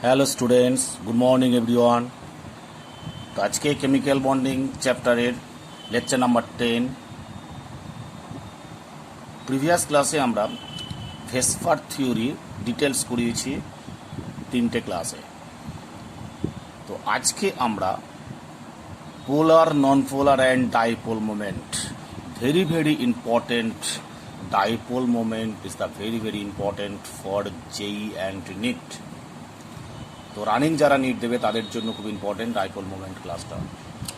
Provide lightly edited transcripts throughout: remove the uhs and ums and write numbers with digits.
Hello students, good morning everyone. তো আজকে chemical bonding চ্যাপ্টারের লেকচার নাম্বার 10। প্রিভিয়াস ক্লাসে আমরা ভেসপার থিওরি ডিটেলস করিয়েছি 3টে ক্লাসে। তো আজকে আমরা polar, non polar and dipole moment, very important. Dipole moment is the very important for JEE and NEET. তো রানিং যারা নিট দেবে তাদের জন্য খুব ইম্পর্টেন্ট ডাইপোল মোমেন্ট ক্লাসটা।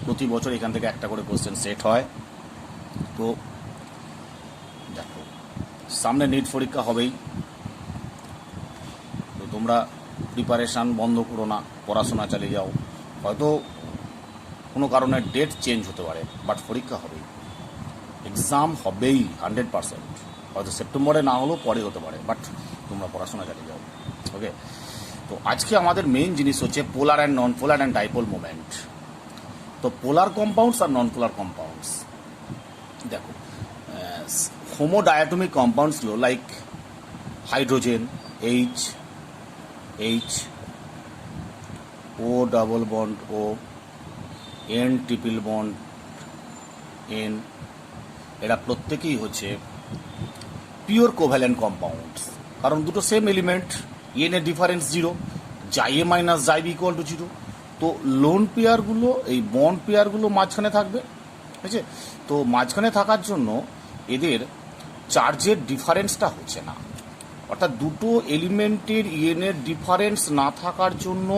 প্রতি বছর এখান থেকে একটা করে কোশ্চেন সেট হয়। তো দেখো, সামনে নিট পরীক্ষা হবেই, তো তোমরা প্রিপারেশান বন্ধ করো না, পড়াশোনা চালিয়ে যাও। হয়তো কোনো কারণে ডেট চেঞ্জ হতে পারে, বাট পরীক্ষা হবেই, এক্সাম হবেই 100%। হয়তো সেপ্টেম্বরে না হলেও পরে হতে পারে, বাট তোমরা পড়াশোনা চালিয়ে যাও। ওকে, তো আজকে আমাদের মেইন জিনিস হচ্ছে পোলার and non polar and dipole moment. তো পোলার কম্পাউন্ডস আর নন পোলার কম্পাউন্ডস, দেখো হোমোডায়াটমিক কম্পাউন্ডসগুলো like hydrogen H, O double bond ও, এন ট্রিপল বন্ড এন, এরা প্রত্যেকেই হচ্ছে পিওর কোভ্যালেন্ট কম্পাউন্ডস, কারণ দুটো সেম এলিমেন্ট, এন এর ডিফারেন্স 0, জাই এ মাইনাস জাই বি ইকুয়াল টু 0। তো লোন পেয়ারগুলো, এই বন্ড পেয়ারগুলো মাঝখানে থাকবে, ঠিক আছে? তো মাঝখানে থাকার জন্য এদের চার্জের ডিফারেন্সটা হচ্ছে না, অর্থাৎ দুটো এলিমেন্টের এন এর ডিফারেন্স না থাকার জন্য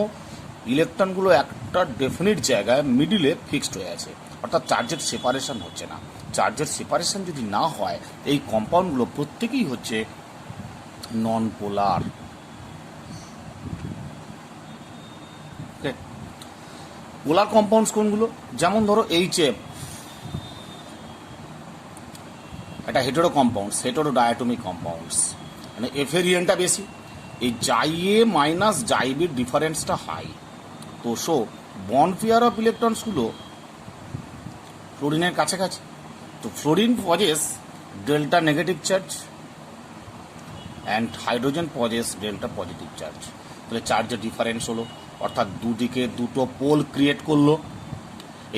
ইলেকট্রনগুলো একটা ডেফিনিট জায়গায় মিডিলে ফিক্সড হয়ে আছে, অর্থাৎ চার্জের সেপারেশন হচ্ছে না। চার্জের সেপারেশন যদি না হয়, এই কম্পাউন্ডগুলো প্রত্যেকেই হচ্ছে নন পোলার। পোলার কম্পাউন্ডস কোনগুলো? যেমন ধরো এইচএফ, এটা hetero compounds, hetero diatomic compounds, মানে এফ এর ইয়েনটা বেশি, এই জাই এ মাইনাস জাই বির ডিফারেন্সটা হাই। তো সো বন্ড পেয়ার অফ ইলেকট্রনসগুলো ফ্লোরিনের কাছাকাছি। তো fluorine possesses delta negative charge and hydrogen possesses delta positive charge. তাহলে চার্জের ডিফারেন্স হলো, অর্থাৎ দুদিকে দুটো পোল ক্রিয়েট করলো।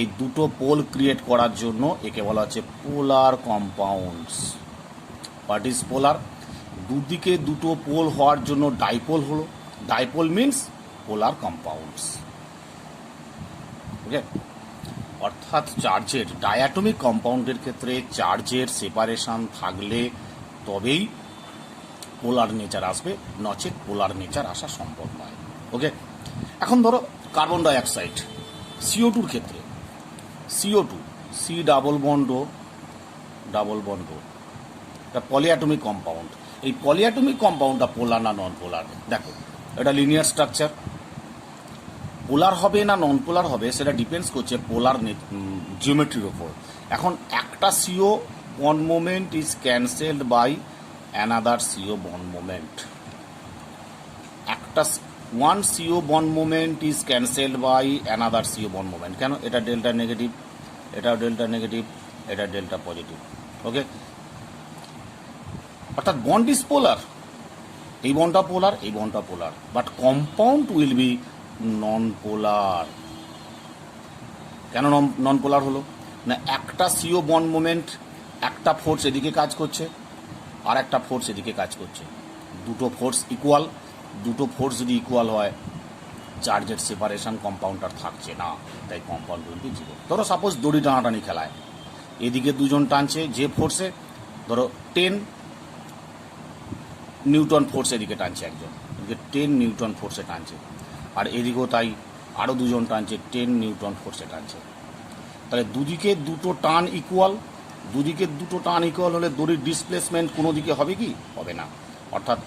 এই দুটো পোল ক্রিয়েট করার জন্য একে বলা হচ্ছে পোলার কম্পাউন্ডস। হোয়াট ইজ পোলার? দুদিকে দুটো পোল হওয়ার জন্য ডাইপোল হলো, ডাইপোল মিনস পোলার কম্পাউন্ডস। ওকে, অর্থাৎ চার্জের ডায়াটমিক কম্পাউন্ডের ক্ষেত্রে চার্জের সেপারেশন থাকলে তবেই পোলার নেচার আসবে, নচেত পোলার নেচার আসা সম্ভব নয়। ওকে, এখন ধরো কার্বন ডাইঅক্সাইড, CO2-র ক্ষেত্রে CO2, সি ডাবল বন্ড ও, এটা পলিঅ্যাটমিক কম্পাউন্ড। এই পলিঅ্যাটমিক কম্পাউন্ডটা পোলার না নন পোলার? দেখো, এটা লিনিয়ার স্ট্রাকচার, পোলার হবে না নন পোলার হবে সেটা ডিপেন্ডস করছে পোলার জিওমেট্রির ওপর। এখন একটা CO bond moment is cancelled by another CO bond moment. একটা one CO bond moment is cancelled by another CO bond moment. কেন? এটা ডেল্টা নেগেটিভ, এটাও ডেল্টা নেগেটিভ, এটা ডেল্টা পজিটিভ। ওকে, অর্থাৎ বন্ড ইজ পোলার, এই বন্ডটা polar, এই বন্ডটা polar, but compound will be non polar. কেন নন পোলার হলো? না, একটা CO বন্ড মোমেন্ট, একটা ফোর্স এদিকে কাজ করছে আর একটা ফোর্স এদিকে কাজ করছে, দুটো ফোর্স ইকুয়াল। দুটো ফোর্স যদি ইকুয়াল হয়, চার্জের সেপারেশন কম্পাউন্ডার থাকছে না, তাই কম্পাউন্ড উইল বি 0। ধরো সাপোজ দড়ি টানাটানি খেলায়, এদিকে দুজন টানছে যে ফোর্সে, ধরো 10 নিউটন ফোর্স এদিকে টানছে একজন, এদিকে 10 নিউটন ফোর্সে টানছে, আর এদিকেও তাই আরও দুজন টানছে 10 নিউটন ফোর্সে টানছে। তাহলে দুদিকে দুটো টান ইকুয়াল, দুদিকে দুটো টান ইকুয়াল হলে দড়ির ডিসপ্লেসমেন্ট কোনো দিকে হবে কি? হবে না। অর্থাৎ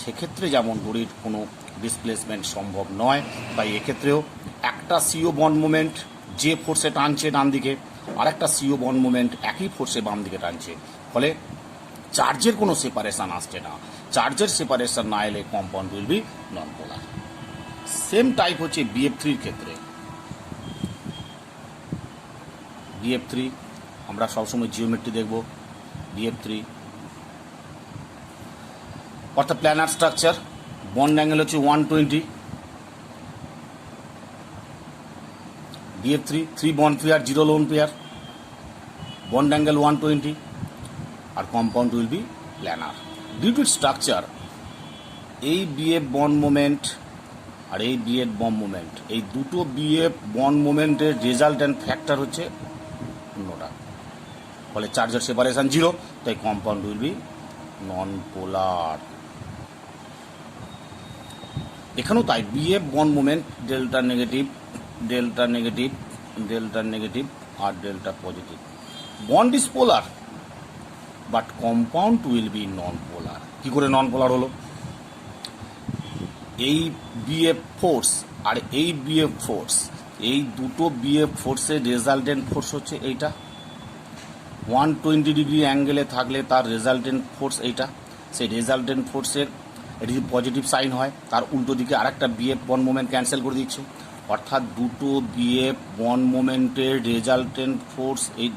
সেক্ষেত্রে যেমন দড়ির কোনো ডিসপ্লেসমেন্ট সম্ভব নয়, তাই এক্ষেত্রেও একটা CO বন্ড মোমেন্ট যে ফোর্সে টানছে ডান দিকে, আর একটা CO বন্ড মোমেন্ট একই ফোর্সে বাম দিকে টানছে, ফলে চার্জের কোনো সেপারেশন আসছে না। চার্জের সেপারেশন না এলে compound will be non polar. Same type হচ্ছে BF3-র ক্ষেত্রে। BF3 আমরা সবসময় জিওমেট্রি দেখব। BF3 অর্থাৎ প্ল্যানার স্ট্রাকচার, বন্ড অ্যাঙ্গেল হচ্ছে 120, BF3 bond pair, 0 lone pair, bond angle 120, আর compound will be planar. Due to structure, এই BF বন্ড মোমেন্ট আর এই BF বন্ড মোমেন্ট, এই দুটো BF বন্ড মোমেন্টের রেজাল্ট্যান্ট ফ্যাক্টর হচ্ছে অন্যটা, ফলে চার্জের সেপারেশন 0, তাই compound will be non polar. এখানেও তাই, BF bond moment delta negative, delta negative, delta negative আর delta positive. Bond is polar but compound will be non পোলার। কি করে নন পোলার হলো? এই BF ফোর্স আর এই BF ফোর্স, এই দুটো BF ফোর্সের রেজাল্টেন্ট ফোর্স হচ্ছে এইটা। 120 ডিগ্রি অ্যাঙ্গেলে থাকলে তার রেজাল্টেন্ট ফোর্স এইটা। সেই রেজাল্টেন্ট ফোর্সের এটি যদি পজিটিভ সাইন হয়, তার উল্টো দিকে আরেকটা BF বন্ড মোমেন্ট ক্যান্সেল করে দিচ্ছে, অর্থাৎ দুটো BF বন্ড মোমেন্টের রেজাল্টেন্ট ফোর্স এই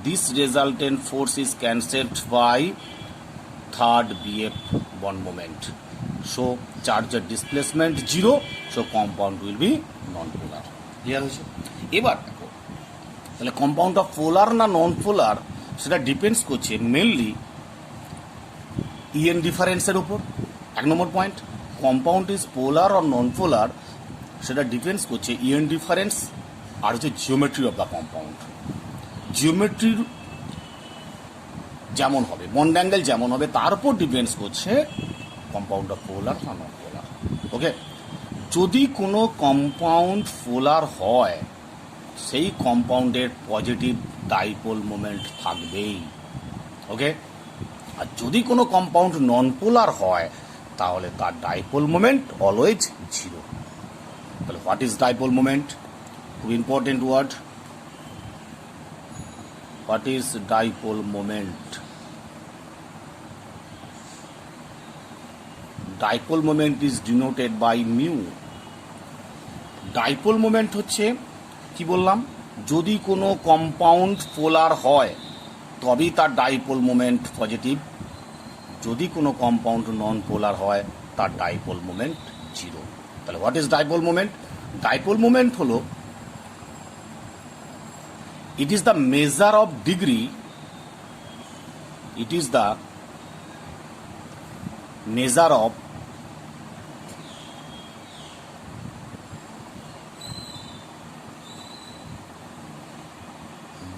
this resultant force is cancelled by third BF bond moment. So চার্জের displacement 0, so compound will be non polar. Clear হয়েছে? এবার দেখো, তাহলে কম্পাউন্ডটা পোলার না নন পোলার সেটা ডিপেন্ডস করছে মেনলি EN ডিফারেন্সের উপর। 1 নম্বর পয়েন্ট, কম্পাউন্ড ইজ পোলার আর নন পোলার, সেটা ডিপেন্ডস করছে EN ডিফারেন্স আর হচ্ছে জিওমেট্রি অফ দ্য কম্পাউন্ড। জিওমেট্রির যেমন হবে, বন্ড অ্যাঙ্গেল যেমন হবে, তার উপর ডিপেন্ডস করছে কম্পাউন্ডটা পোলার না নন পোলার। ওকে, যদি কোনো কম্পাউন্ড পোলার হয়, সেই কম্পাউন্ডের পজিটিভ ডাইপোল মোমেন্ট থাকবেই। ওকে, আর যদি কোনো কম্পাউন্ড নন পোলার হয়, তাহলে তার ডাইপোল মোমেন্ট অলওয়েজ 0। তাহলে হোয়াট ইজ ডাইপোল মোমেন্ট? খুব important word. What is dipole moment? Dipole moment is denoted by mu. Dipole moment হচ্ছে, কি বললাম, যদি কোনো কম্পাউন্ড পোলার হয় তবেই তার ডাইপোল মোমেন্ট পজিটিভ, যদি কোনো কম্পাউন্ড নন পোলার হয় তার ডাইপোল মোমেন্ট 0। তাহলে what is dipole moment? Dipole moment হলো, it is the measure of degree, it is the measure of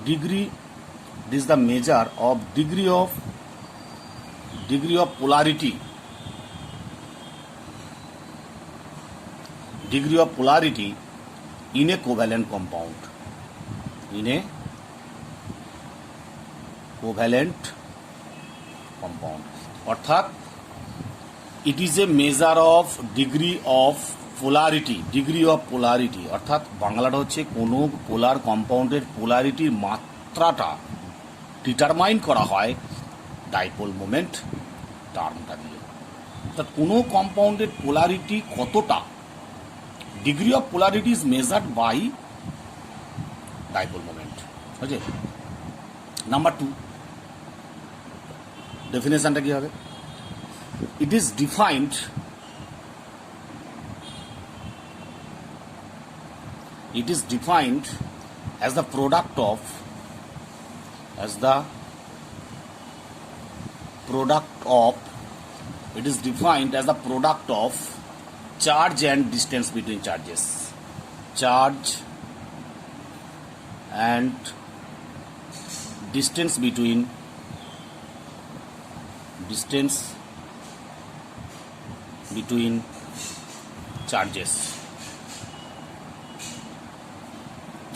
degree, it is the measure of degree of polarity, degree of polarity in a covalent compound, in a covalent compound, অর্থাৎ it is a measure of degree of polarity, degree of polarity, অর্থাৎ বাংলাটা হচ্ছে কোনো পোলার কম্পাউন্ডের পোলারিটির মাত্রাটা determine করা হয় dipole moment টার্মটা দিয়ে। অর্থাৎ কোনো কম্পাউন্ডের পোলারিটি কতটা, degree of polarity is measured by dipole moment. বুঝলে? নাম্বার 2, ডেফিনেশনটা কি হবে? It is defined, it is defined as the product of, it is defined as the product of charge and distance between charges, charge and distance between charges।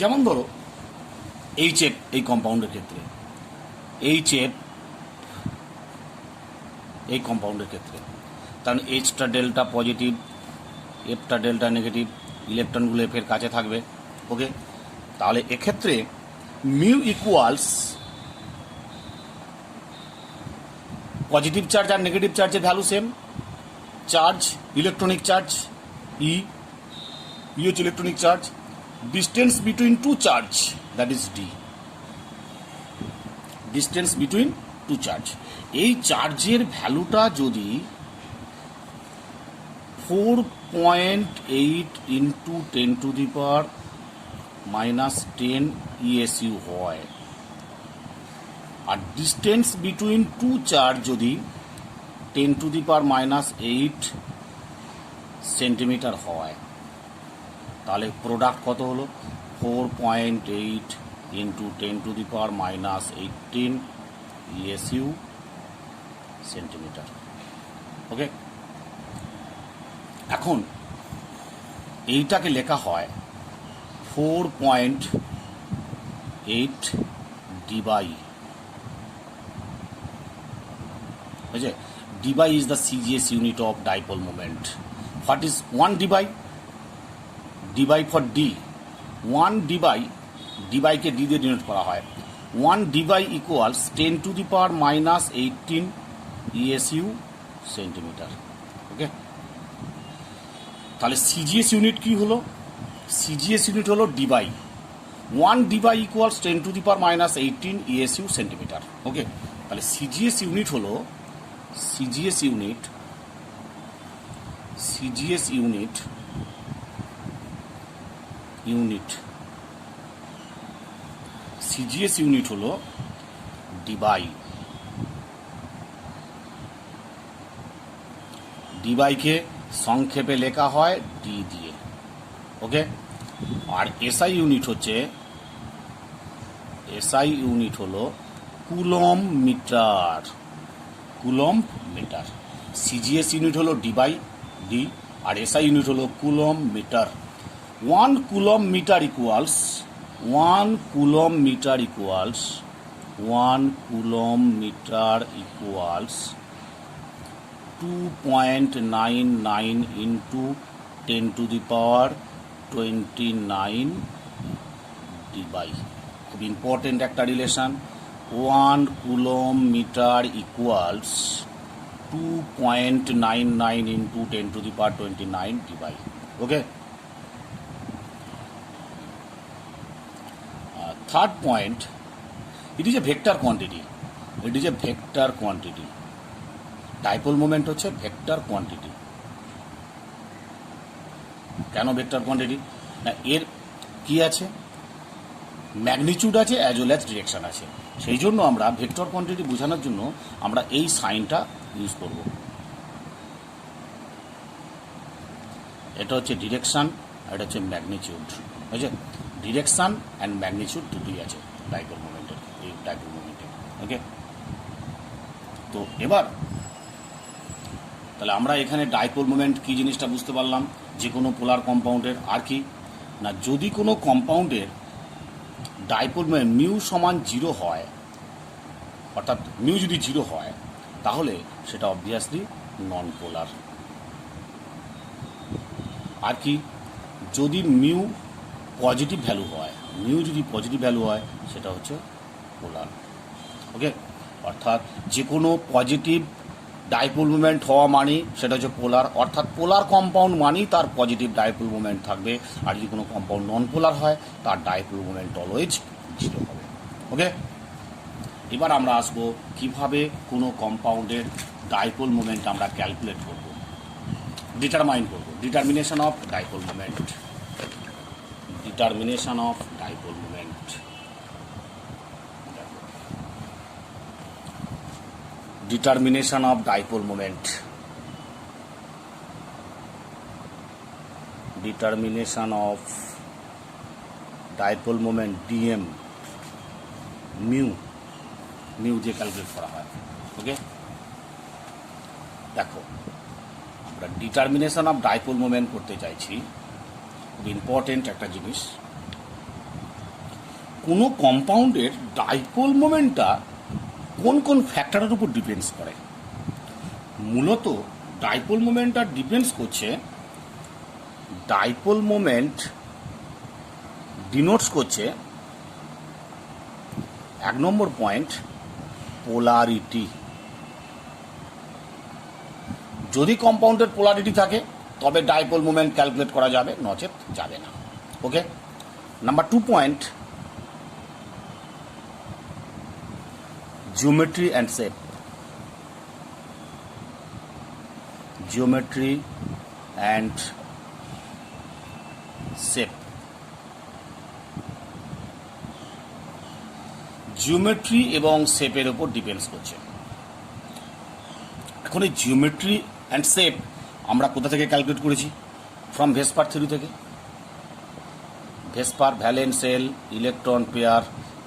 যেমন ধরো HF এই কম্পাউন্ডের ক্ষেত্রে, HF এই কম্পাউন্ডের ক্ষেত্রে, কারণ Hটা ডেল্টা পজিটিভ, Fটা ডেল্টা নেগেটিভ, ইলেকট্রনগুলো F এর কাছে থাকবে। ওকে, তাহলে এক্ষেত্রে মিউ ইকুয়ালস পজিটিভ চার্জ আর নেগেটিভ চার্জের value same, charge electronic charge E হচ্ছে electronic charge, distance between two charge, that is D, distance between two charge। এই চার্জের ভ্যালুটা যদি 4.8 into 10⁻⁴ -10 ESU হয়, আর ডিস্টেন্স বিটুইন টু চার্জ যদি 10⁻⁻8 সেন্টিমিটার হয়, তাহলে প্রোডাক্ট কত হলো 4.8 ইন্টু 10⁻⁻18 ESU সেন্টিমিটার। ওকে, এখন এইটাকে লেখা হয় 4.8 ডিবাই, বুঝছে? Debye is the CGS unit of dipole moment. What is 1 debye? Debye for D, 1 debye, ডিবাইকে ডি দিয়ে ডিনোট করা হয়। 1 debye equals 10⁻⁻18 ESU centimetre. Okay, তাহলে সিজিএস ইউনিট কি হলো? সিজিএস ইউনিট হলো debye. 1 debye equals 10⁻⁻18 ESU centimetre. Okay, তাহলে CGS unit হলো সিজিএস ইউনিট হলো ডিবাই। ডিবাইকে সংক্ষেপে লেখা হয় ডি দিয়ে। ওকে, আর এসআই ইউনিট হলো কুলম মিটার। সিজিএস ইউনিট হলো ডিবাই ডি, আর এসআই ইউনিট হলো coulomb metre. 1 coulomb metre equals 2.99 into 10⁻29 debye. খুব ইম্পর্টেন্ট একটা রিলেশন। 1 coulomb metre equals 2.99 into 10⁻29 debye. Okay, third point, it is a vector quantity. Dipole moment হচ্ছে vector quantity. কেন vector quantity? না, এর কি আছে? ম্যাগনিচিউড আছে অ্যাজ ওয়েল অ্যাজ ডিরেকশন আছে। সেই জন্য আমরা ভেক্টর কোয়ান্টিটি বোঝানোর জন্য আমরা এই সাইনটা ইউজ করব। এটা হচ্ছে ডিরেকশন, আর এটা হচ্ছে ম্যাগনিচিউড। বুঝছে? ডিরেকশন অ্যান্ড ম্যাগনিচিউড দুটোই আছে ডাইপোল মোমেন্টের, এই ডাইপোল মোমেন্টে। ওকে, তো এবার তাহলে আমরা এখানে ডাইপোল মোমেন্ট কি জিনিসটা বুঝতে পারলাম, যে কোনো পোলার কম্পাউন্ডের। আর কি না, যদি কোনো কম্পাউন্ডের ডাইপোল মোমেন্ট মিউ সমান 0 হয়, অর্থাৎ মিউ যদি 0 হয়, তাহলে সেটা অবভিয়াসলি নন পোলার। আর কি, যদি মিউ পজিটিভ ভ্যালু হয়, সেটা হচ্ছে পোলার। ওকে, অর্থাৎ যে কোনো পজিটিভ ডাইপোল মোমেন্ট হওয়া মানে সেটা হচ্ছে পোলার, অর্থাৎ পোলার কম্পাউন্ড মানেই তার পজিটিভ ডাইপোল মোমেন্ট থাকবে। আর যদি কোনো কম্পাউন্ড নন পোলার হয়, তার ডাইপোল মোমেন্ট অলওয়েজ 0 হবে। ওকে, এবার আমরা আসবো কিভাবে কোনো কম্পাউন্ডের ডাইপোল মোমেন্ট আমরা ক্যালকুলেট করব, ডিটারমাইন করব। Determination of dipole moment. Determination of dipole moment. dm mu দিয়ে ক্যালকুলেট করা হয়। ওকে, দেখো আমরা ডিটারমিনেশন অফ ডাইপোল মোমেন্ট করতে চাইছি। খুব ইম্পর্টেন্ট একটা জিনিস, কোনো কম্পাউন্ডের ডাইপোল মোমেন্টটা কোন কোন ফ্যাক্টরের উপর ডিপেন্ডস করে। মূলত ডাইপোল মোমেন্টটা ডিপেন্ডস করছে, ডাইপোল মোমেন্ট ডিনোটস করছে 1 নম্বর পয়েন্ট পোলারিটি। যদি কম্পাউন্ডের পোলারিটি থাকে তবে ডাইপোল মোমেন্ট ক্যালকুলেট করা যাবে, নচেত যাবে না। Okay, number 2 point geometry and shape. জিওমেট্রি এবং শেপের উপর ডিপেন্ডস করছে। এখন এই জিওমেট্রি অ্যান্ড শেপ আমরা কোথা থেকে ক্যালকুলেট করেছি? ফ্রম ভেসপার থিওরি থেকে। VSEPR valence shell electron pair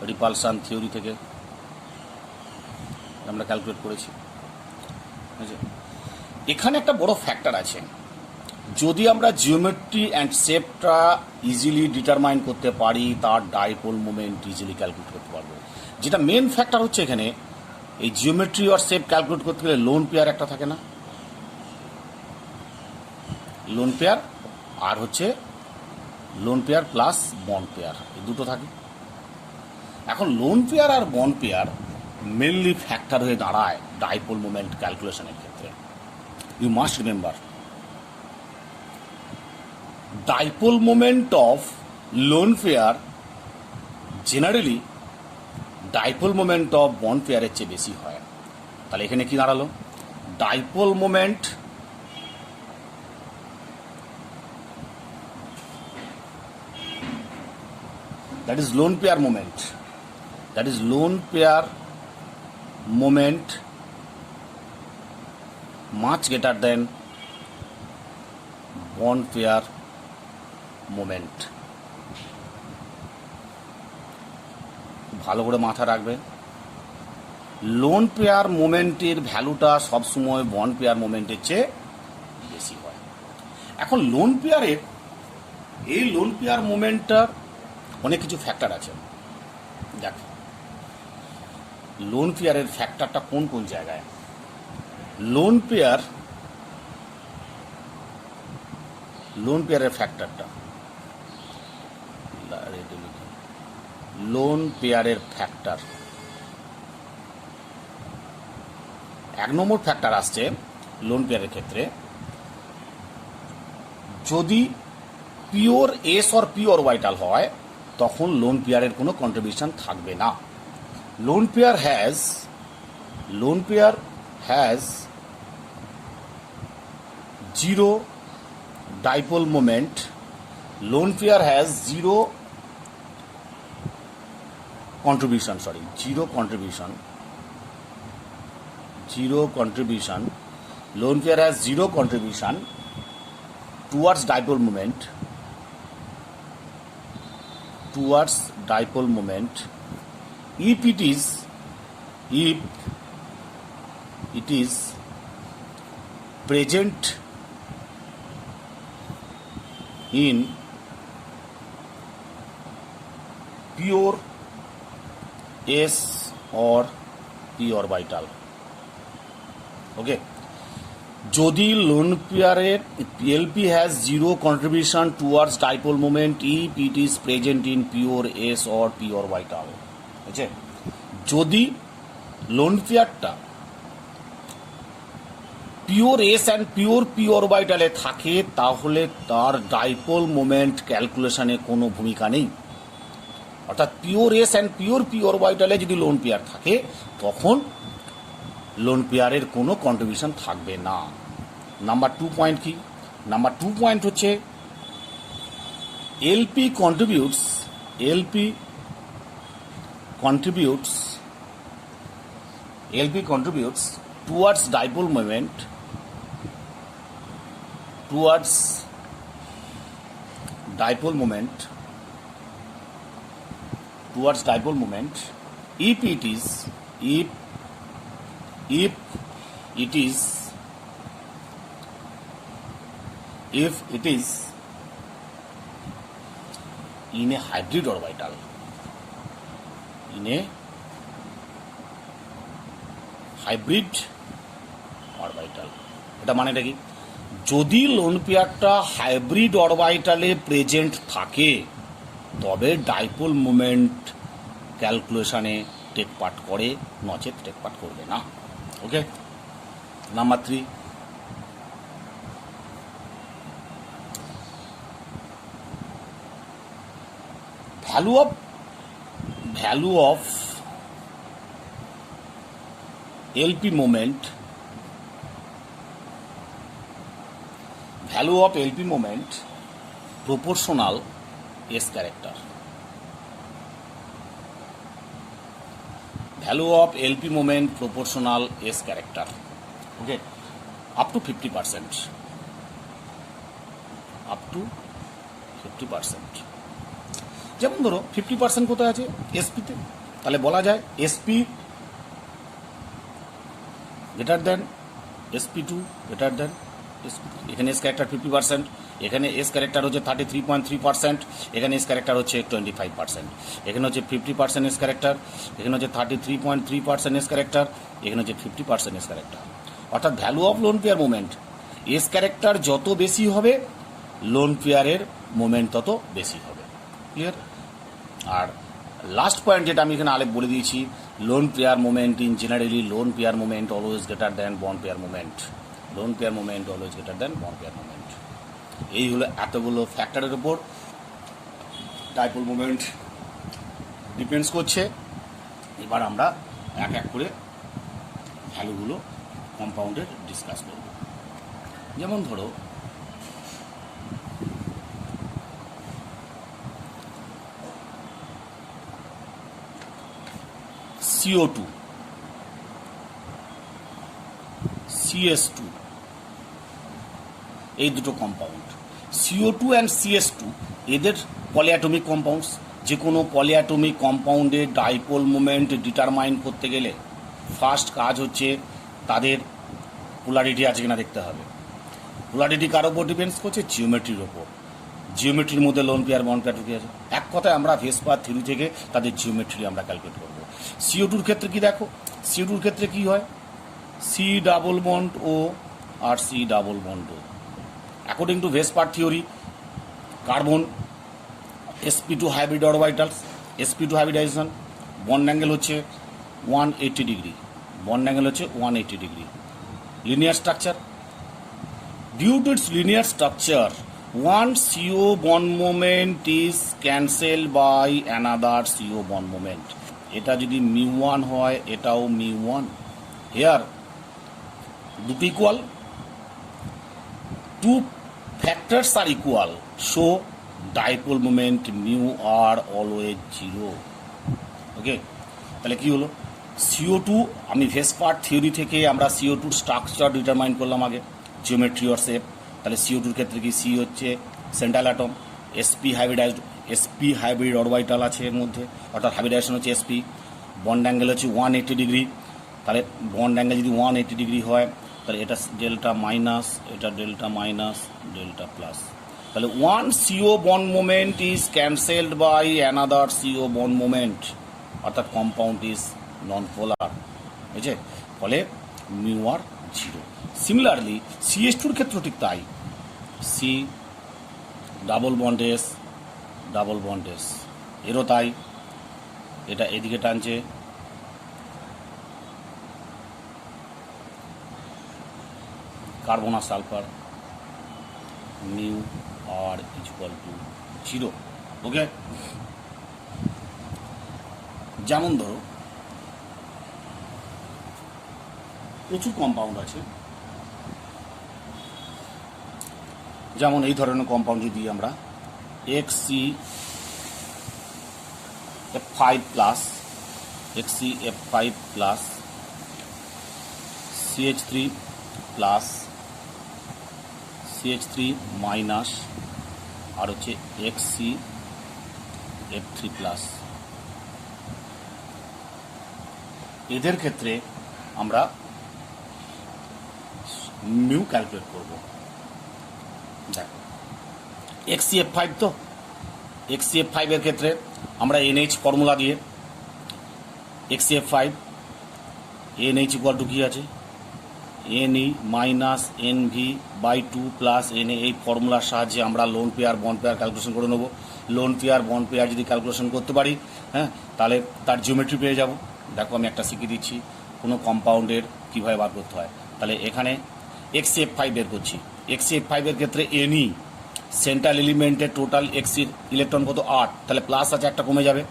repulsion theory থেকে আমরা ক্যালকুলেট করেছি। এখানে একটা বড় ফ্যাক্টর আছে, যদি আমরা জিওমেট্রি অ্যান্ড শেপটা ইজিলি ডিটারমাইন করতে পারি, তার ডাইপোল মোমেন্ট ইজিলি ক্যালকুলেট করতে পারবো। যেটা মেন ফ্যাক্টর হচ্ছে এখানে, এই জিওমেট্রি আর শেপ ক্যালকুলেট করতে গেলে লোন পেয়ার একটা থাকে না, লোন পেয়ার আর হচ্ছে lone pair plus bond pair, এই দুটো থাকে। এখন লোন পেয়ার আর বন্ড পেয়ার মেনলি ফ্যাক্টর হয়ে দাঁড়ায় ডাইপোল মোমেন্ট ক্যালকুলেশনের ক্ষেত্রে। You must remember, dipole moment of lone pair generally dipole moment of bond পেয়ারের চেয়ে বেশি হয়। তাহলে এখানে কি দাঁড়ালো? ডাইপোল মোমেন্ট that is lone pair moment, that is lone pair moment much greater than bond pair moment। ভালো করে মাথা রাখবে, লোন পেয়ার মোমেন্টের ভ্যালুটা সবসময় বন্ড পেয়ার মোমেন্টের চেয়ে বেশি হয়। এখন লোন পেয়ারের এই লোন পেয়ার মোমেন্টটার অনেক কিছু ফ্যাক্টর আছে। দেখো লোন পেয়ারের ফ্যাক্টরটা কোন কোন জায়গায়। লোন পেয়ারের ফ্যাক্টরটা, লোন পেয়ারের ফ্যাক্টর, এক নম্বর ফ্যাক্টর আসছে লোন পেয়ারের ক্ষেত্রে, যদি পিওর এস অর পিওর ওয়াইটাল হয় তখন লোন পেয়ারের কোনো কন্ট্রিবিউশন থাকবে না। Lone pair has zero dipole moment, lone pair has zero contribution, lone pair has zero contribution towards dipole moment, if it is present in pure S or P orbital। ওকে, যদি loan পেয়ারের LP has zero contribution towards dipole moment if it is present in pure S or P orbital। বুঝছে? যদি lone পেয়ারটা pure S and pure P অরবিটালে থাকে তাহলে তার dipole moment ক্যালকুলেশনে কোনো ভূমিকা নেই। অর্থাৎ pure S and pure P অরবিটালে যদি লোন পেয়ার থাকে তখন লোন পেয়ারের কোনো কন্ট্রিবিউশন থাকবে না। নাম্বার 2 পয়েন্ট কি? নাম্বার 2 পয়েন্ট হচ্ছে LP contributes towards dipole moment if it is in a hybrid orbital, এটা মানেটা কি? যদি লোন পেয়ারটা হাইব্রিড অরবিটালে প্রেজেন্ট থাকে তবে ডাইপোল মোমেন্ট ক্যালকুলেশনে টেক পার্ট করে, নচেত টেক পার্ট করবে না। Okay, number 3, value of LP moment, proportional S character। Value of LP moment proportional S character, okay, up to 50%, up to 50%। যেমন ধরো 50% কোথায় আছে? এসপিতে। তাহলে বলা যায় SP greater than SP2 greater than SP3। এখানে এস ক্যারেক্টার 50%, এখানে এস ক্যারেক্টার হচ্ছে 33.3%, এখানে এস ক্যারেক্টার হচ্ছে 25%, এখানে হচ্ছে 50% এস ক্যারেক্টার, এখানে হচ্ছে 33.3% এস ক্যারেক্টার, এখানে হচ্ছে 50% এস ক্যারেক্টার। অর্থাৎ value of lone pair moment, S character যত বেশি হবে লোন পেয়ারের মোমেন্ট তত বেশি হবে। ক্লিয়ার? আর লাস্ট পয়েন্ট যেটা আমি এখানে আলেপ বলে দিয়েছি, loan pair moment in generally loan pair moment always greater than bond pair moment, loan pair moment always greater than bond pair moment. এই হলো এতগুলো ফ্যাক্টরের উপর ডাইপোল মোমেন্ট ডিপেন্ডস করছে। এবার আমরা এক এক করে ভ্যালুগুলো কম্পাউন্ডের ডিসকাস করব। যেমন ধরো CO2, CS2, এই দুটো কম্পাউন্ড CO2 অ্যান্ড CS2 এদের পলিঅ্যাটমিক কম্পাউন্ডস। যে কোনো পলিঅ্যাটমিক কম্পাউন্ডের ডাইপোল মোমেন্ট ডিটারমাইন করতে গেলে ফার্স্ট কাজ হচ্ছে তাদের পোলারিটি আছে কিনা দেখতে হবে। পোলারিটি কার ওপর ডিপেন্ডস করছে? জিওমেট্রির ওপর। জিওমেট্রির মধ্যে লোন পেয়ার বন্ড পেয়ার ঢুকে আছে। এক কথায় আমরা ভেসপার থিওরি থেকে তাদের জিওমেট্রি আমরা ক্যালকুলেট করবো। CO2-র ক্ষেত্রে কি দেখো, CO2-র ক্ষেত্রে কি হয়? সি ডাবল বন্ড ও আর C double bond O. According to VSEPR theory, carbon sp2 hybrid orbitals, sp2 hybridisation, bond angle হচ্ছে 180 ডিগ্রি, বন্ড অ্যাঙ্গেল হচ্ছে 180 degree. Linear structure, due to its linear structure one CO bond moment is cancelled by another CO bond moment. এটা যদি μ1 হয় এটাও μ1। Here দুটো equal, two factors are equal, so dipole moment mu R always 0। Okay, তাহলে কি হলো? CO2 আমি ভেসপার theory থেকে আমরা CO2 স্ট্রাকচার ডিটারমাইন করলাম আগে, জিওমেট্রি অর শেপ। তাহলে CO2-র ক্ষেত্রে কি সি হচ্ছে central atom, sp hybrid orbital আছে এর মধ্যে, অর্থাৎ হাইব্রিডাইজেশন হচ্ছে sp, বন্ড অ্যাঙ্গেল হচ্ছে 180 ডিগ্রি। তাহলে বন্ড অ্যাঙ্গেল যদি 180 ডিগ্রি হয় তাহলে এটা ডেল্টা মাইনাস, এটা ডেল্টা মাইনাস, ডেল্টা প্লাস। তাহলে one CO bond moment is cancelled by another CO bond moment, অর্থাৎ কম্পাউন্ড ইজ নন পোলার, বুঝছে? ফলে মিউ আর 0। সিমিলারলি CS2-র ক্ষেত্রে ঠিক তাই, C double bond S, double bond S, এরও তাই, এটা এদিকে টানছে, কার্বন আর sulphur, mu R equal to 0। Okay, যেমন ধরো প্রচুর কম্পাউন্ড আছে, যেমন এই ধরনের কম্পাউন্ড যদি আমরা XCF5 plus, XCF5 plus, CH3 plus, CH3 minus, আর হচ্ছে XCF3 প্লাস, এদের ক্ষেত্রে আমরা মিউ ক্যালকুলেট করব। দেখো XCF5, তো XCF5 এর ক্ষেত্রে আমরা NH ফর্মুলা দিয়ে XCF5 NH ইকুয়াল টু কী আছে? NE minus NV by 2 plus NA, এই ফর্মুলার সাহায্যে আমরা lone pair bond pair calculation করে নেব। লোন পেয়ার বন্ড পেয়ার যদি ক্যালকুলেশন করতে পারি, হ্যাঁ, তাহলে তার জিওমেট্রি পেয়ে যাব। দেখো আমি একটা শিখিয়ে দিচ্ছি কোনো কম্পাউন্ডের কীভাবে বার করতে হয়। তাহলে এখানে XCF5 বের করছি। XCF5 এর ক্ষেত্রে NE সেন্ট্রাল এলিমেন্টের টোটাল এক্সির ইলেকট্রন কত? 8, তাহলে প্লাস আছে একটা কমে যাবে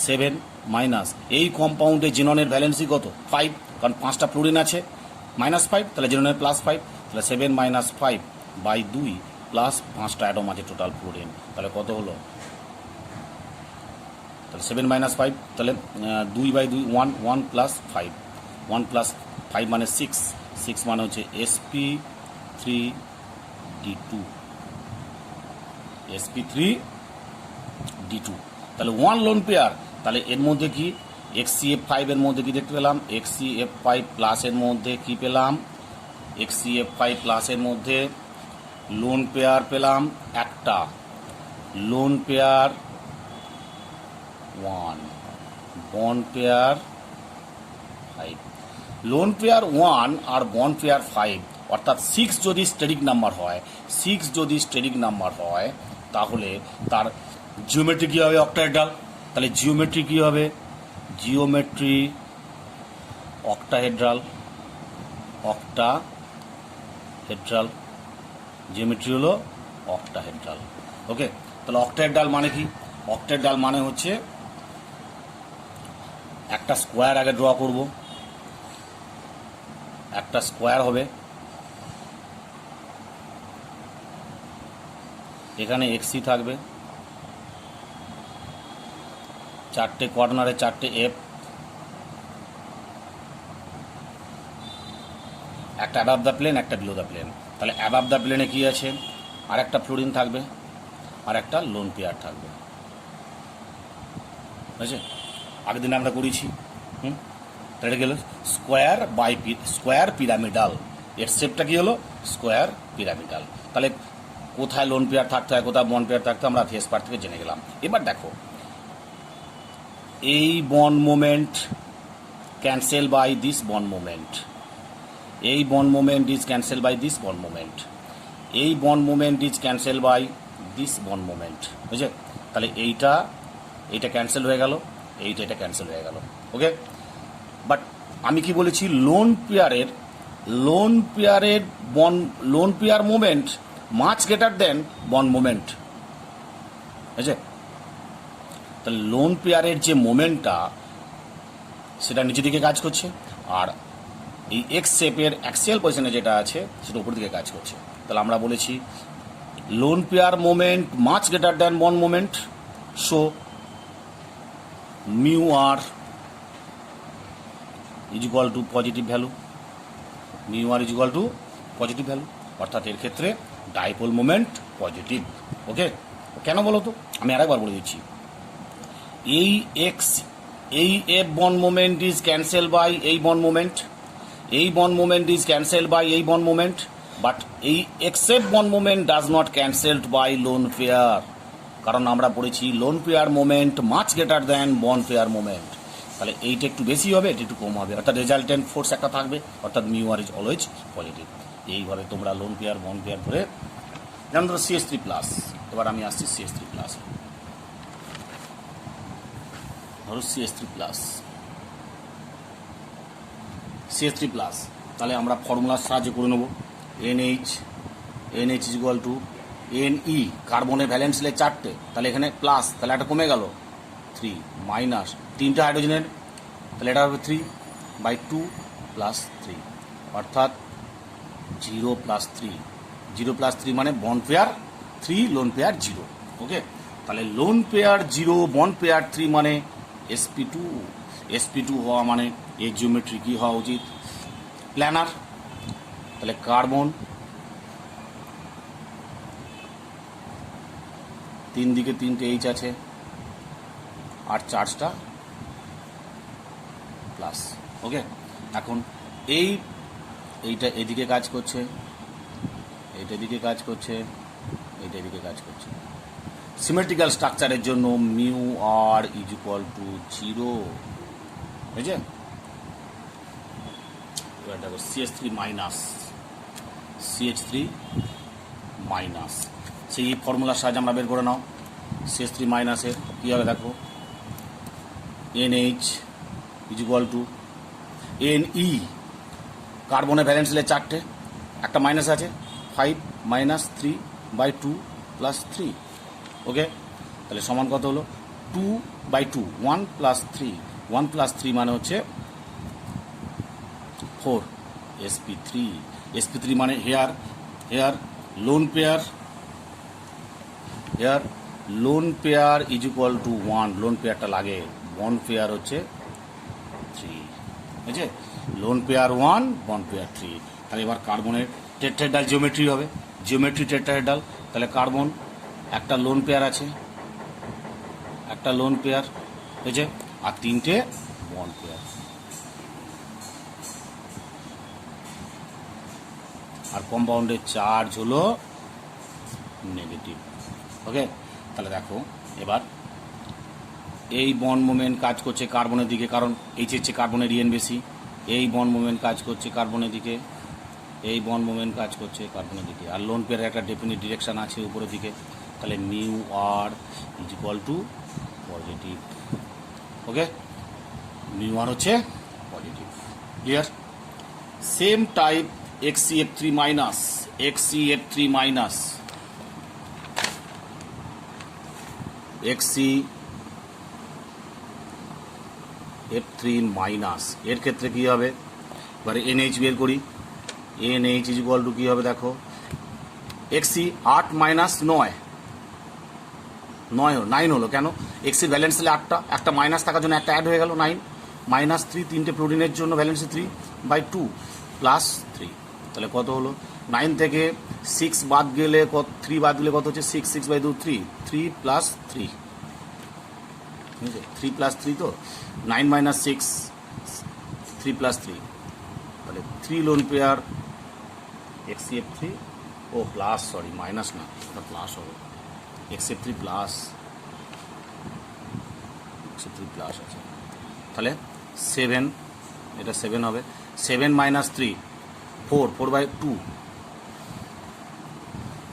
7 মাইনাস, এই কম্পাউন্ডে জিননের ভ্যালেন্সি কত? 5, কারণ 5টা ফ্লোরিন আছে, -5, তাহলে জিননের +5, তাহলে 7 মাইনাস 5 বাই 2 প্লাস 5টা অ্যাটম আছে টোটাল ফ্লোরিন, তাহলে কত হলো? তাহলে 7 - 5, তাহলে 2/2 1, 1 + 5, 1 + 5 মানে 6, 6 মানে হচ্ছে sp3d2, sp3d2। তাহলে 1 লোন পেয়ার, তাহলে এর মধ্যে কি xcf5 এর মধ্যে কি দেখতে পেলাম, xcf5 প্লাস এর মধ্যে কি পেলাম, xcf5 প্লাস এর মধ্যে লোন পেয়ার পেলাম একটা, lone pair 1, bond pair 5। Loan pair 1 আর বন্ড পেয়ার 5 অর্থাৎ 6 যদি স্টেরিক নাম্বার হয়, 6 যদি স্টেরিক নাম্বার হয় তাহলে তার জিওমেট্রি কী হবে, অক্টাহেড্রাল। তাহলে জিওমেট্রি কী হবে, জিওমেট্রি অক্টাহেড্রাল, অক্টাহেড্রাল জিওমেট্রি হলো অক্টাহেড্রাল। ওকে, তাহলে অক্টাহেড্রাল মানে কি, অক্টাহেড্রাল মানে হচ্ছে একটা স্কোয়ার আগে ড্র করব, একটা স্কোয়ার হবে, এখানে এক্সি থাকবে, 4টে কর্নারে 4টে এফ, একটা অ্যাবাভ দ্য প্লেন, একটা বিলো দ্য প্লেন। তাহলে অ্যাবাভ দ্য প্লেনে কী আছে, আর একটা ফ্লোরিন থাকবে, আর একটা লোন পেয়ার থাকবে, বুঝেছে? আগের দিন আমরা করেছি। তাহলে গেল স্কোয়ার পিরামিডাল, এর শেপটা কী হলো, স্কোয়ার পিরামিডাল। তাহলে কোথায় লোন পেয়ার থাকতে হয়, কোথায় বন্ড পেয়ার থাকতে হয়, আমরা ফেস পার্ট থেকে জেনে গেলাম। এবার দেখো, এই bond moment cancel by this bond moment, এই bond moment is cancel by this bond moment, এই bond moment is cancel by this bond moment, বুঝছে? তাহলে এইটা ক্যান্সেল হয়ে গেল, এটা ক্যান্সেল হয়ে গেল। ওকে, বাট আমি কি বলেছি, lone pair moment much greater than bond moment, বুঝছে? তাহলে লোন পেয়ারের যে মোমেন্টটা সেটা নিচের দিকে কাজ করছে, আর এই এক্স শেপের অ্যাক্সিয়াল পজিশনে যেটা আছে সেটা উপর দিকে কাজ করছে। তাহলে আমরা বলেছি lone pair moment much greater than bond moment, so mu R is equal to positive value, mu R is equal to positive value, অর্থাৎ এর ক্ষেত্রে ডাইপোল মোমেন্ট পজিটিভ। ওকে, কেন বলো তো, আমি আরেকবার বলে দিচ্ছি, এই F bond moment is cancel by এই বন্ড মোমেন্ট, এই bond moment is cancel by এই বন্ড মোমেন্ট, বাট এই except bond moment does not cancelled by lone pair, কারণ আমরা পড়েছি lone pair moment much greater than bond pair moment. তাহলে এইটা একটু বেশি হবে, এটা একটু কম হবে, অর্থাৎ রেজাল্টেন্ট ফোর্স একটা থাকবে, অর্থাৎ mu R is always positive. এইভাবে তোমরা লোন পেয়ার বন্ড পেয়ার করে যেমন ধরো CH3+, এবার আমি আসছি CH3+, ধরো CH3+, তাহলে আমরা ফর্মুলার সাহায্যে করে নেব, NH is equal two Ne, কার্বনের ভ্যালেন্স লে 4টে, তাহলে এখানে প্লাস, তাহলে একটা কমে গেল 3 মাইনাস 3টে হাইড্রোজেনের, তাহলে এটা হবে 3/2 + 3, অর্থাৎ 0 + 3, 0 + 3 মানে bond pair 3, lone pair 0। Okay, তাহলে লোন পেয়ার 0, বন্ড পেয়ার 3 মানে sp2 হওয়া মানে এই জিওমেট্রি কি হওয়া উচিত, প্ল্যানার। তাহলে কার্বন 3 দিকে 3টে H আছে, আর চার্জটা প্লাস। ওকে, এখন এইটা এদিকে কাজ করছে, এইটা এদিকে কাজ করছে, এইটা এদিকে কাজ করছে। সিমেট্রিক্যাল স্ট্রাকচারের জন্য mu R is equal to 0, বুঝছে? এবার দেখো CH3 মাইনাস, সেই ফর্মুলার সাহায্যে আমরা বের করে নাও, CH3 মাইনাসের কী হবে দেখো, NH is equal two Ne, কার্বনের ভ্যালেন্স লে 4টে, একটা মাইনাস আছে, 5 - 3/2 + 3। ওকে, তাহলে সমান কত হলো, 2/2, 1 + 3, 1 + 3 মানে হচ্ছে 4, sp3 মানে here lone pair, lone pair is equal to 1, lone পেয়ারটা লাগে, বন্ড পেয়ার হচ্ছে 3, ঠিক আছে? Lone pair 1, bond pair 3। তাহলে এবার কার্বনের টেট্রাহেড্রাল জিওমেট্রি হবে, জিওমেট্রি টেট্রাহেড্রাল। তাহলে কার্বন একটা লোন পেয়ার আছে, একটা লোন পেয়ার, ঠিক আছে, আর 3টে বন্ড পেয়ার। আর কম্পাউন্ডের চার্জ হলো নেগেটিভ। ওকে, তাহলে দেখো এবার এই বন্ড মোমেন্ট কাজ করছে কার্বনের দিকে, কারণ এইচ হচ্ছে কার্বনের রিয়েন বেশি। এই বন্ড মোমেন্ট কাজ করছে কার্বনের দিকে, এই বন্ড মোমেন্ট কাজ করছে কার্বনের দিকে। আর লোন পেয়ারের একটা ডেফিনিট ডিরেকশন আছে উপরের দিকে। তাহলে mu R is equal to positive. Okay, mu R হচ্ছে positive. Clear? Same type XCF3 minus, XCF3 minus, XCF3 minus এর ক্ষেত্রে কী হবে? এবারে NH বের করি। NH ইজ ইকুয়াল টু কী হবে দেখো, XC 8 মাইনাস 9, 9 হলো কেন? XC ব্যালেন্স হলে 8টা, একটা মাইনাস থাকার জন্য একটা অ্যাড হয়ে গেল 9, মাইনাস 3, 3টে প্রোটিনের জন্য ব্যালেন্সে 3/2 প্লাস 3। তাহলে কত হলো? 9 থেকে 6 বাদ গেলে 3 বাদ গেলে কত হচ্ছে? 6, 6/2 3 প্লাস 3, ঠিক আছে? 3 প্লাস 3 তো 9 মাইনাস 6, 3 প্লাস 3, তাহলে 3 লোন পেয়ার XCF3, ও প্লাস, সরি মাইনাস না, ওটা প্লাস হবে, XCF3 প্লাস, XCF3 প্লাস আছে। তাহলে 7, এটা 7 হবে। 7 মাইনাস 3 4/2,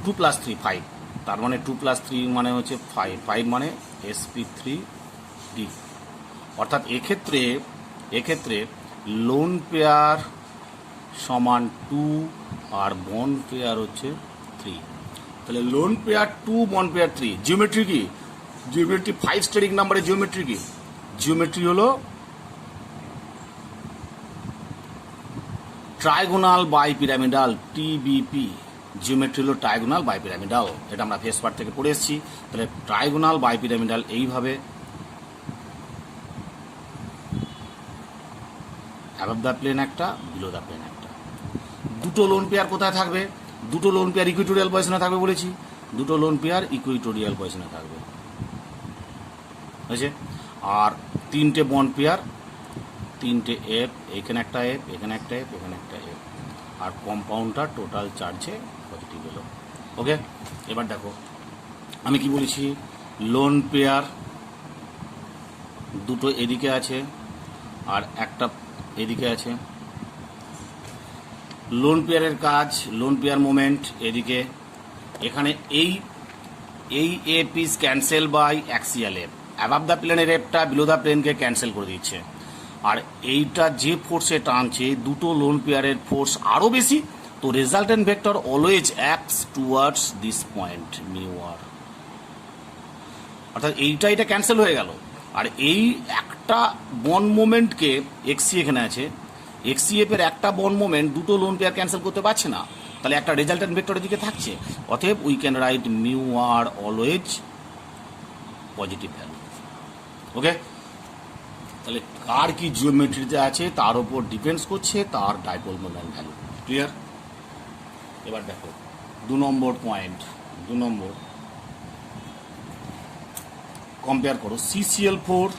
2 প্লাস 3 5, তার মানে 2 প্লাস 3 মানে হচ্ছে 5 মানে sp3d। অর্থাৎ এক্ষেত্রে লোন পেয়ার সমান 2 আর বন্ড পেয়ার হচ্ছে 3। তাহলে lone pair 2, bond pair 3। Geometry কি? জিওমেট্রি 5 স্টেরিক নাম্বারের জিওমেট্রি কি? জিওমেট্রি হলো ট্রাইগোনাল বাইপিরামিডাল, TBP। জিওমেট্রি হলো ট্রাইগোনাল বাইপিরামিডাল, এটা আমরা ফেস পার্ট থেকে পড়ে এসেছি। তাহলে ট্রাইগোনাল বাইপিরামিডাল এইভাবে অ্যাবভ দ্য প্লেন একটা, বিলো দ্য প্লেন একটা। দুটো লোন পেয়ার কোথায় থাকবে? দুটো লোন পেয়ার ইকুইটোরিয়াল পজিশনে থাকবে বলেছি, দুটো লোন পেয়ার ইকুইটোরিয়াল পজিশনে থাকবে, বুঝেছে? আর 3টে বন্ড পেয়ার, 3টে এফ, এখানে একটা এফ, এখানে একটা এফ, এখানে একটা এফ, আর কম্পাউন্ডটা টোটাল চার্জে পজিটিভ হলো। ওকে, এবার দেখো আমি কি বলেছি, লোন পেয়ার দুটো এদিকে আছে আর একটা এদিকে আছে। লোন পেয়ারের কাজ, লোন পেয়ার মোমেন্ট এদিকে, এখানে এই F is cancel by axial F, above the প্লেনের এফটা বিলো দ্য প্লেনকে ক্যান্সেল করে দিচ্ছে। আর এইটা যে ফোর্সে টানছে, দুটো লোন পেয়ারের ফোর্স আরও বেশি, তো resultant vector always acts towards this point mu R. অর্থাৎ এটা ক্যান্সেল হয়ে গেল, আর এই একটা বন্ড মোমেন্টকে XC এখানে আছে, XCF এর একটা বন্ড মোমেন্ট দুটো লোন পেয়ার ক্যান্সেল করতে পারছে না, তাহলে একটা রেজাল্টেন্ট ভেক্টরের দিকে থাকছে। অতএব we can write mu R always positive value. Okay, তাহলে কার কি জিওমেট্রিতে আছে তার উপর ডিপেন্ডস করছে তার ডাইপোল মোমেন্ট ভ্যালু। ক্লিয়ার? এবার দেখো 2 নম্বর পয়েন্ট, 2 নম্বর কম্পেয়ার করো CCl4,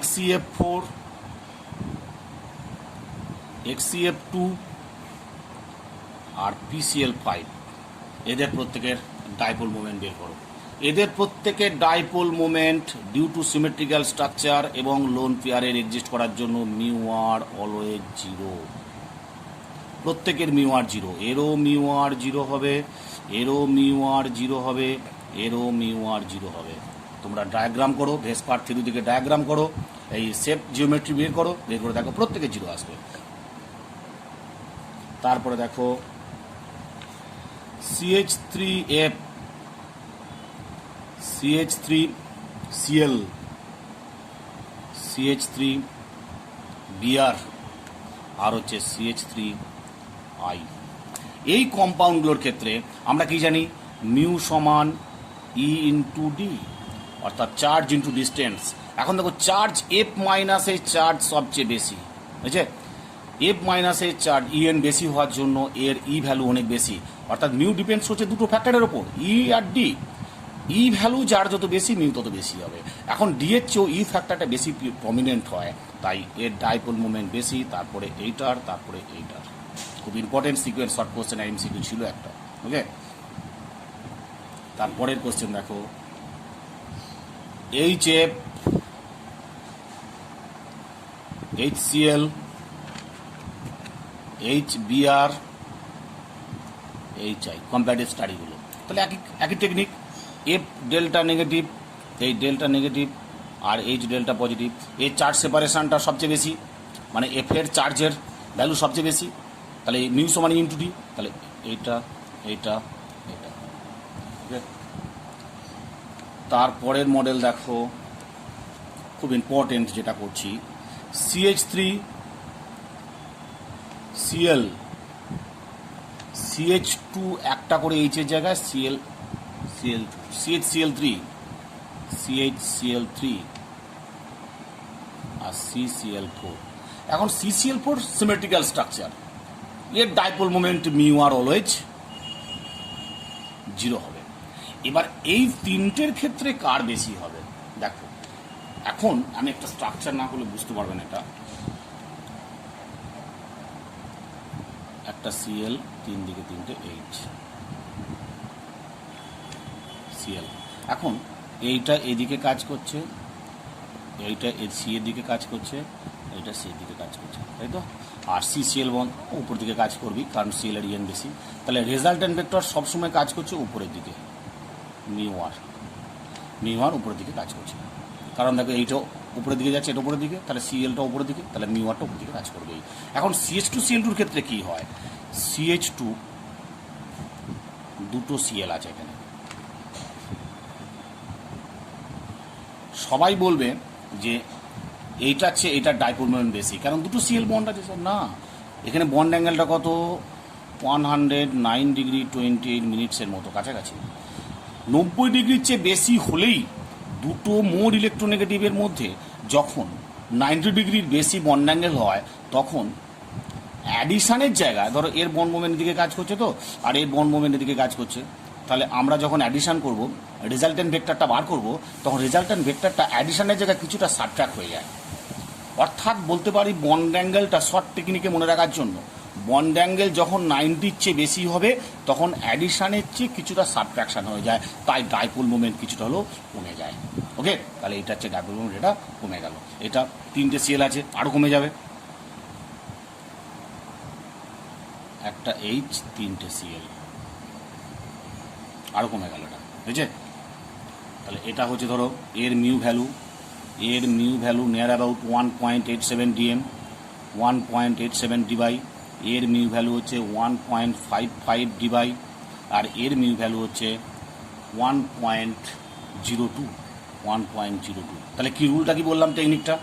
XCF4, XCF2 আর PCl5, এদের প্রত্যেকের ডাইপোল মোমেন্ট বের করো। এদের প্রত্যেকের dipole moment due to symmetrical structure এবং লোন পেয়ারের এক্সিস্ট করার জন্য মিউ আর অলওয়েজ 0। প্রত্যেকের মিউ আর 0, এরও মিউ আর 0 হবে, এরও মিউ আর 0 হবে, এরও মিউ আর 0 হবে। তোমরা ডায়াগ্রাম করো, ভেসপার থিওরি থেকে ডায়াগ্রাম করো, এই শেপ জিওমেট্রি বের করে দেখো প্রত্যেকে 0 আসবে। তারপরে দেখো CH3F, CH3Cl, CH3Br আর হচ্ছে CH3I, এই কম্পাউন্ডগুলোর ক্ষেত্রে আমরা কি জানি, মিউ সমান ই ইন্টু ডি, অর্থাৎ চার্জ ইন্টু ডিস্টেন্স। এখন দেখো চার্জ এফ মাইনাসের চার্জ সবচেয়ে বেশি, বুঝছে? এফ মাইনাসের চার্জ ইএন বেশি হওয়ার জন্য এর ই ভ্যালু অনেক বেশি, অর্থাৎ মিউ ডিপেন্ডস হচ্ছে দুটো ফ্যাক্টরের ওপর, ই আর ডি। ই ভ্যালু যার যত বেশি, মিউ তত বেশি হবে। এখন ডি এর চেয়েও ই ফ্যাক্টরটা বেশি প্রমিনেন্ট হয়, তাই এর ডাইপোল মোমেন্ট বেশি, তারপরে এইটার, তারপরে এইটার। খুব important sequence, short question MCQ ছিল একটা। ওকে, তারপরের কোশ্চেন দেখো, H F, HCl, HBr, HI, comparative স্টাডিগুলো। তাহলে একই টেকনিক, এফ ডেল্টা নেগেটিভ, এই ডেল্টা নেগেটিভ আর এইচ ডেল্টা পজিটিভ, এর চার্জ সেপারেশনটা সবচেয়ে বেশি, মানে এফ এর চার্জের ভ্যালু সবচেয়ে বেশি, তাহলে মিউ সমান ইন্টু ডি, তাহলে এইটা এইটা এটা। তারপরের মডেল দেখো, খুব ইম্পর্টেন্ট যেটা করছি, CH3Cl, CH2 একটা করে এইচের জায়গায় CHCl3 আর CCl4। এখন CCl4 সিমেট্রিক্যাল স্ট্রাকচার, এর dipole moment mu R always 0 হবে। এবার এই তিনটের ক্ষেত্রে কার বেশি হবে দেখো। এখন আমি একটা স্ট্রাকচার না করলে বুঝতে পারবেন, এটা একটা Cl, তিন দিকে তিনটে H, Cl। এখন এইটা এদিকে কাজ করছে, এইটা সি এর দিকে কাজ করছে, এইটা সি এর দিকে কাজ করছে, তাই তো? আর CCl বন্ধ উপর দিকে কাজ করবি, কারণ Cl এর ইএন বেশি, তাহলে রেজাল্টেন্ট ভেক্টর সবসময় কাজ করছে উপরের দিকে, মিউ আর উপরের দিকে কাজ করছে, কারণ দেখো এইটাও উপরের দিকে যাচ্ছে, এটা উপরের দিকে, তাহলে CLটা উপরের দিকে, তাহলে মিউ আরটা উপরের দিকে কাজ করবে। এখন CH2Cl2 এর ক্ষেত্রে কি হয়, CH2 দুটো Cl আছে এখানে, সবাই বলবে যে এইটার চেয়ে এইটার ডাইপোল মোমেন্ট বেশি, কারণ দুটো Cl বন্ড আছে। স্যার না, এখানে বন্ড অ্যাঙ্গেলটা কত, 109 ডিগ্রি 28 মিনিটসের মতো কাছাকাছি। 90 ডিগ্রির চেয়ে বেশি হলেই দুটো মোড ইলেকট্রোনেগেটিভের মধ্যে যখন 90 ডিগ্রির বেশি বন্ড অ্যাঙ্গেল হয়, তখন অ্যাডিশানের জায়গায়, ধরো এর বন্ড মোমেন্টের দিকে কাজ করছে তো, আর এর বন্ড মোমেন্টের দিকে কাজ করছে, তাহলে আমরা যখন অ্যাডিশান করব, রেজাল্টেন্ট ভেক্টরটা বার করব, তখন রেজাল্টেন্ট ভেক্টরটা অ্যাডিশানের জায়গায় কিছুটা সাবট্রাক্ট হয়ে যায়। অর্থাৎ বলতে পারি বন্ড অ্যাঙ্গেলটা শর্ট টেকনিকে মনে রাখার জন্য, বন্ড অ্যাঙ্গেল যখন 90-র চেয়ে বেশি হবে, তখন অ্যাডিশানের চেয়ে কিছুটা সাবট্রাকশন হয়ে যায়, তাই ডাইপোল মোমেন্ট কিছুটা হলেও কমে যায়। ওকে, তাহলে এটা হচ্ছে ডাইপোল মোমেন্ট, এটা কমে গেল। এটা তিনটে Cl আছে, আরও কমে যাবে, একটা H, তিনটে Cl, আরও কমে গেল, এটা বুঝছে? তাহলে এটা হচ্ছে ধরো এর mu value near about 1.87 dm, 1.87 ডিবাই, এর মিউ ভ্যালু হচ্ছে 1.55 ডিবাই, আর এর মিউ ভ্যালু হচ্ছে 1.02। তাহলে কি রুলটা কি বললাম, টেকনিকটা,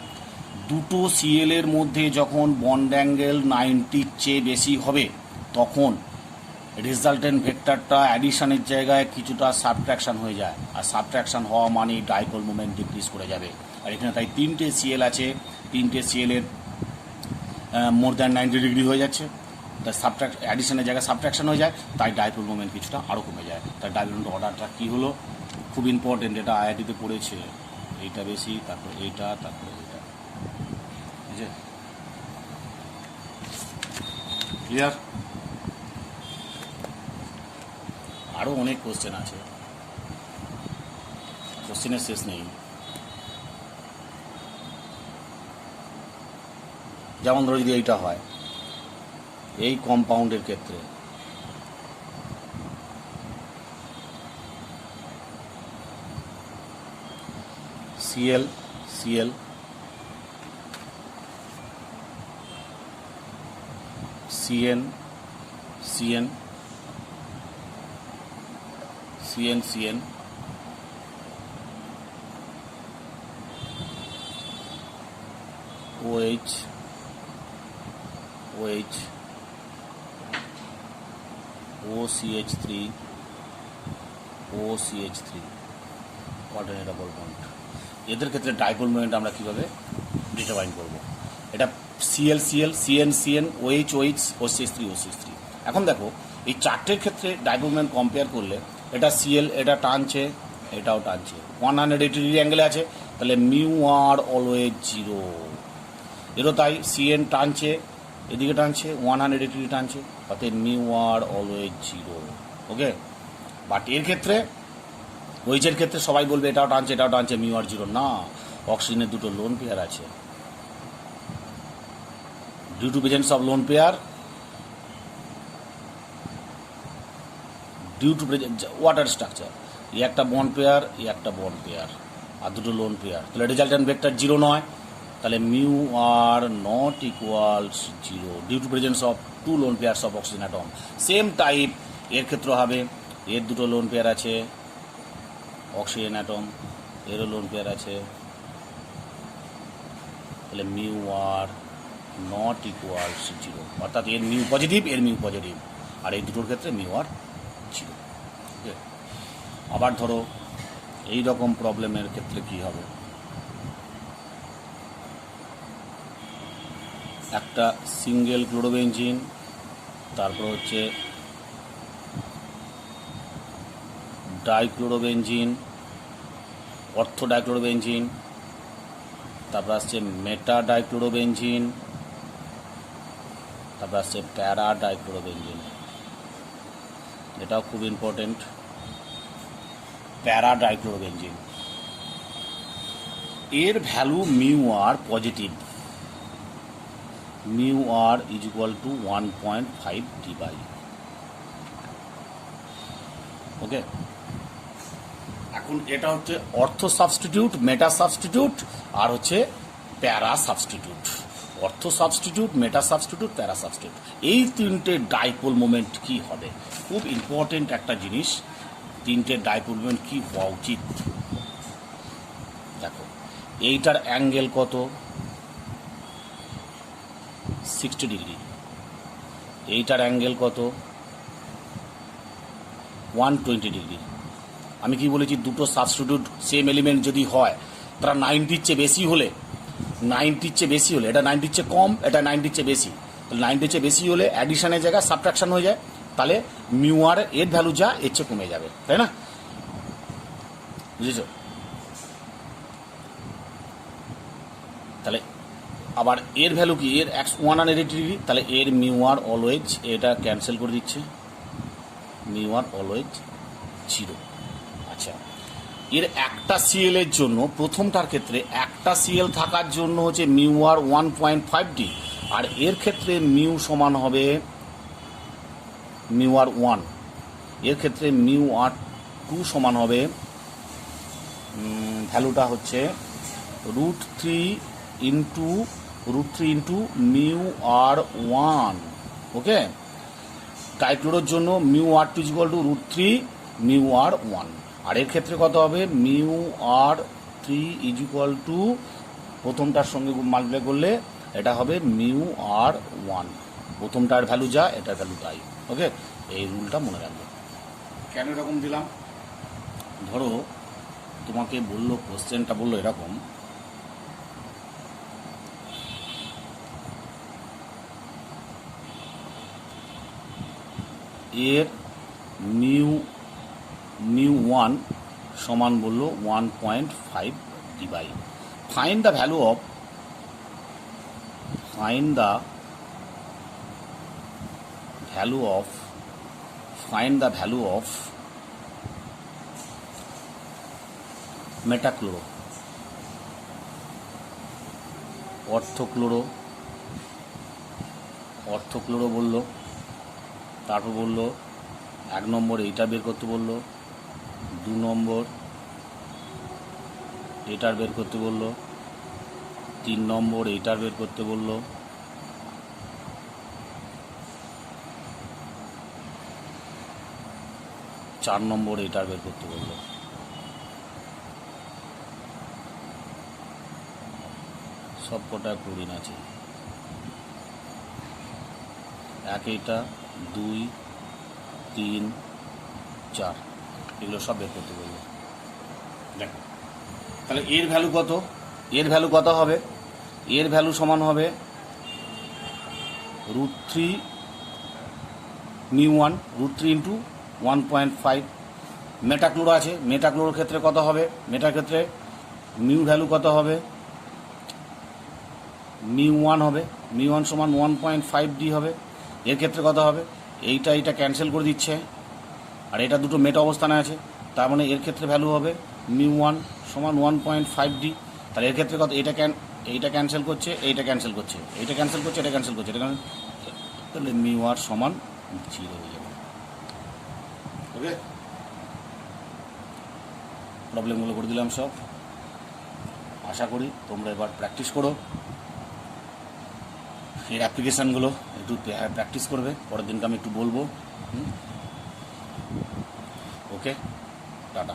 দুটো Cl এর মধ্যে যখন বন্ড অ্যাঙ্গেল 90-র চেয়ে বেশি হবে, তখন রেজাল্টেন্ট ভেক্টরটা অ্যাডিশনের জায়গায় কিছুটা সাবট্রাকশন হয়ে যায়, আর সাবট্রাকশন হওয়া মানে ডাইপোল মোমেন্ট ডিক্রিজ করে যাবে। আর এখানে তাই তিনটে Cl আছে, তিনটে Cl এর মোর দ্যান 90 ডিগ্রি হয়ে যাচ্ছে, তাই অ্যাডিশনের জায়গায় সাবট্রাকশন হয়ে যায়, তাই ডাইপোল মোমেন্ট কিছুটা আরও কমে যায়। তাই ডাইপোল অর্ডারটা কী হলো, খুব ইম্পর্টেন্ট, এটা আইআইটিতে পড়েছে, এইটা বেশি, তারপর এইটা, তারপরে এইটা, বুঝছে? ক্লিয়ার? আরও অনেক কোশ্চেন আছে, কোশ্চেনের শেষ নেই। যেমন ধরো যদি এইটা হয়, এই কম্পাউন্ডের ক্ষেত্রে Cl, Cn, OH, OCH3 OCH3 quaternary double bond. এদের ক্ষেত্রে ডাইপোল মোমেন্ট আমরা কীভাবে ডিটারমাইন করব? এটা Cl Cl CN CN OH OH OCH3 OCH3। এখন দেখো এই চারটের ক্ষেত্রে ডাইপোল মোমেন্ট কম্পেয়ার করলে এটা Cl এটা টানছে, এটাও টানছে, 180 ডিগ্রি অ্যাঙ্গেলে আছে, তাহলে মিউ আর অলওয়েজ 0। এরও তাই, CN টানছে, এদিকে টানছে, 180 ডিগ্রি টানছে, তাতে mu R always 0। Okay, but এর ক্ষেত্রে ওইচের ক্ষেত্রে সবাই বলবে এটাও টানছে এটাও টানছে, মিউ আর 0 না। অক্সিজেনের দুটো লোন পেয়ার আছে, due to presence of lone pair, due to presence water structure, এই একটা বন্ড পেয়ার, এই একটা বন্ড পেয়ার, আর দুটো লোন পেয়ার, তাহলে রেজাল্টেন্ট ভেক্টর 0 নয়, তাহলে mu R not equals 0 due to presence of two lone pairs of oxygen atom. Same type এর ক্ষেত্রে হবে, এর দুটো লোন পেয়ার আছে অক্সিজেন অ্যাটম, এরও লোন পেয়ার আছে, তাহলে মিউ আর নট ইকুয়ালস 0, অর্থাৎ এর মিউ পজিটিভ, এর মিউ পজিটিভ, আর এই দুটোর ক্ষেত্রে মিউ আর 0। ওকে, আবার ধরো এই রকম প্রবলেমের ক্ষেত্রে কি হবে, একটা সিঙ্গেল ক্লোরোবেনজিন, তারপর হচ্ছে ডাইক্লোরোবেনজিন, অর্থো ডাইক্লোরোবেনজিন, তারপর আসছে মেটা ডাইক্লোরোবেনজিন, তারপর আসছে প্যারা ডাইক্লোরোবেনজিন। এটাও খুব ইম্পর্টেন্ট, প্যারা ডাইক্লোরোবেনজিন। এর value mu R positive, mu R is equal to 1.5 D/। Okay, এখন এটা হচ্ছে অর্থো সাবস্টিটিউট, মেটা সাবস্টিটিউট, আর হচ্ছে প্যারা সাবস্টিটিউট। অর্থো সাবস্টিটিউট, মেটা সাবস্টিটিউট, প্যারা সাবস্টিটিউট, এই তিনটে ডাইপোল মোমেন্ট কি হবে? খুব ইম্পর্টেন্ট একটা জিনিস, তিনটে ডাইপোল মোমেন্ট কি হওয়া উচিত। দেখো এইটার অ্যাঙ্গেল কত? 60 ডিগ্রি। এইটার অ্যাঙ্গেল কত? 120 ডিগ্রি। আমি কি বলেছি, দুটো সাবস্টিটিউট সেম এলিমেন্ট যদি হয়, তারা 90-র চেয়ে বেশি হলে, 90-র চেয়ে বেশি হলে, এটা 90-র চেয়ে কম, এটা 90-র চেয়ে বেশি, তাহলে 90-র চেয়ে বেশি হলে অ্যাডিশনের জায়গায় সাবট্রাকশন হয়ে যায়, তাহলে মিউ আর এর ভ্যালু যা এর চেয়ে কমে যাবে, তাই না? বুঝেছ? তাহলে আবার এর ভ্যালু কি? এর 180 ডিগ্রি, তাহলে এর মিউ আর অলওয়েজ, এটা ক্যান্সেল করে দিচ্ছে, মিউ আর অলওয়েজ 0। আচ্ছা, এর একটা সিএল এর জন্য, প্রথমটার ক্ষেত্রে একটা সিএল থাকার জন্য হচ্ছে মিউ আর 1.5 D, আর এর ক্ষেত্রে মিউ সমান হবে মিউ আর 1, এর ক্ষেত্রে মিউ আর 2 সমান হবে, ভ্যালুটা হচ্ছে √3 ইন্টু মিউ আর 1। ওকে, ডাইক্লোরোর জন্য mu R 2 equal to √3 mu R 1, আর এর ক্ষেত্রে কত হবে? Mu R 3 is equal to, প্রথমটার সঙ্গে মাল্টিপ্লাই করলে এটা হবে মিউ আর 1, প্রথমটার ভ্যালু যা এটার ভ্যালু তাই। ওকে, এই রুলটা মনে রাখবে। কেন এরকম দিলাম? ধরো তোমাকে বললো, কোশ্চেনটা বললো এরকম, এর মিউ 1 সমান বললো 1.5 D/। Find the value of, find the value of metachloro, orthochloro বললো, তারপর বললো 1 নম্বর এইটা বের করতে বললো, 2 নম্বর এটার বের করতে বললো, 3 নম্বর এইটার বের করতে বললো, 4 নম্বর এটার বের করতে বললো। সব কটা ক্লোরিন আছে, 1 এটা, 2, 3 4 এগুলো সব বের করতে বলবো। দেখো তাহলে এর ভ্যালু কত, এর ভ্যালু কত হবে, এর ভ্যালু সমান হবে √3 μ1 √3 ইন্টু 1.5। মেটাক্লোরো আছে, মেটাক্লোরোর ক্ষেত্রে কত হবে, মেটার ক্ষেত্রে মিউ ভ্যালু কত হবে, μ1 হবে, μ1 সমান 1.5D হবে। এর ক্ষেত্রে কত হবে, এইটা ক্যান্সেল করে দিচ্ছে আর এটা দুটো মেটা অবস্থানে আছে, তার মানে এর ক্ষেত্রে ভ্যালু হবে μ1 সমান 1.5D। তাহলে এর ক্ষেত্রে কত, এইটা ক্যান্সেল করছে, এইটা ক্যান্সেল করছে, এইটা ক্যান্সেল করছে, এটা ক্যান্সেল করছে, তাহলে μr সমান 0 হয়ে যাবে। ওকে, প্রবলেমগুলো করে দিলাম সব। আশা করি তোমরা এবার প্র্যাকটিস করো, এর অ্যাপ্লিকেশানগুলো একটু প্র্যাকটিস করবে, পরের দিনকে আমি একটু বলবো। ওকে, টাটা।